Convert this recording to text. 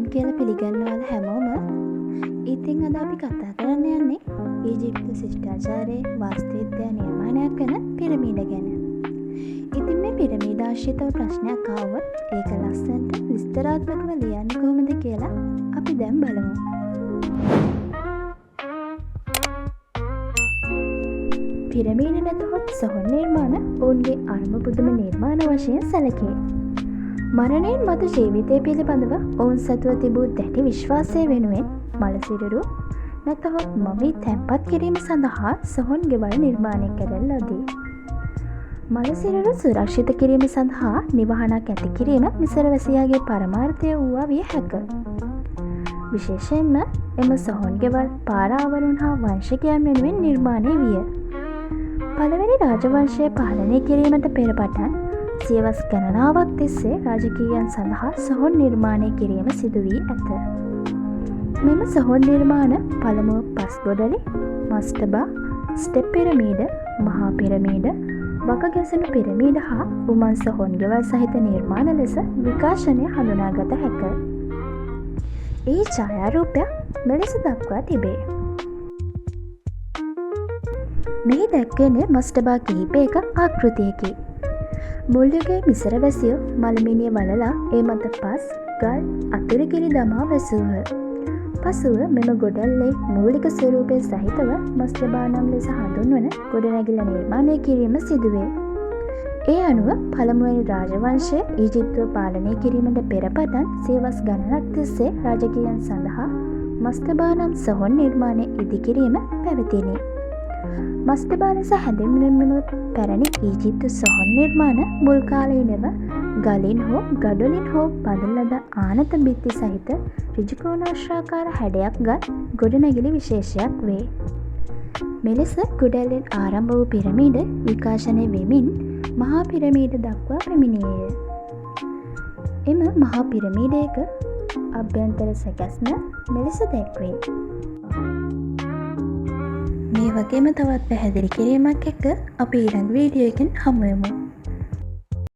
ආයුබෝවන් කියලා පිළිගන්නවල හැමෝම. ඉතින් අද අපි කතා කරන්න යන්නේ ඊජිප්තු ශිෂ්ටාචාරයේ වාස්තුවිද්‍යා නිර්මාණයක් වෙන පිරමීඩ ගැන. ඉතින් මේ පිරමීඩ ආශ්‍රිතව ප්‍රශ්නයක් ආවොත් ඒක ලස්සනට විස්තරාත්මකව ලියන්නේ කොහොමද කියලා අපි දැන් බලමු. පිරමීඩ නැතහොත් සොහොන් නිර්මාණ ඔවුන්ගේ අරුම පුදුම නිර්මාණ වශයෙන් සැලකේ. මරණයෙන් මතු ජීවිතය පිළිබඳව ඔවුන් සතුව තිබූ දැඩි විශ්වාසය වෙනුවෙන් මළසිරුරු නැතහොත් මවී තැන්පත් කිරීම සඳහා සොහොන් ගෙවල් නිර්මාණය කරන ලදී. මළසිරුරු සුරක්ෂිත කිරීම සඳහා නිවහනක් ඇති කිරීම මිසරවැසියාගේ පරමාර්ථය වූවා විය හැක. විශේෂයෙන්ම එම සොහොන් ගෙවල් පාරාවරුන් හා වංශිකයන් වෙනුවෙන් නිර්මාණය විය. පළවෙනි රාජවංශය පාලනය කිරීමට පෙර පටන් සියවස් ගණනාවක් තිස්සේ රාජකීයන් සඳහා සොහොන් නිර්මාණය කිරීම සිදු වී ඇත. මෙම සොහොන් නිර්මාණ පළමුව පස් ගොඩලි, මස්ටබා, ස්ටෙප් පිරමීඩ, මහා පිරමීඩ, වක ගැසෙනු පිරමීඩ හා උමන් සොහොන් ගෙවල් සහිත නිර්මාණ ලෙස විකාශනය හඳුනාගත හැක. ඒ ඡායාරූපයක් මෙලෙස දක්වා තිබේ. මෙහි දැක්වෙන්නේ මස්ටබා කිහිපයක ආකෘතියකි. මුල්යුගයේ මිසර වැසියෝ මළමිනිය වලලා ඒ මත පස්, ගල්, අතුරුගිරි දමා වැසූහ. පසුව මෙම ගොඩල්ලේ මූලික ස්වරූපය සහිතව මස්ටබා නම් ලෙස හඳුන්වන ගොඩනැගිල්ල නිර්මාණය කිරීම සිදුවේ. ඒ අනුව පළමුවැනි රාජවංශය ඊජිප්තුව පාලනය කිරීමට පෙර පටන් සියවස් ගණනක් තිස්සේ රාජකීයන් සඳහා මස්ටබා නම් සොහොන් නිර්මාණය ඉදිකිරීම පැවතිණි. මස්ටබා ලෙස හැඳින්වෙන පැරණි ඊජිප්තු සොහොන් නිර්මාණ මුල් කාලීනව ගලින් හෝ ගඩොලින් හෝ බඳන ලද ආනත බිත්ති සහිත ඍජුකෝණාශ්‍රාකාර හැඩයක් ගත් ගොඩනැගිලි විශේෂයක් වේ. මෙලෙස ගොඩැල්ලෙන් ආරම්භ වූ පිරමීඩ විකාශනය වෙමින් මහා පිරමීඩ දක්වා පැමිණියේය. එම මහා පිරමීඩයක අභ්‍යන්තර සැකැස්ම මෙලෙස දැක්වේ. මේ වගේම තවත් පැහැදිලි කිරීමක් එක්ක අපි ඊළඟ වීඩියෝ එකෙන් හමු වෙමු.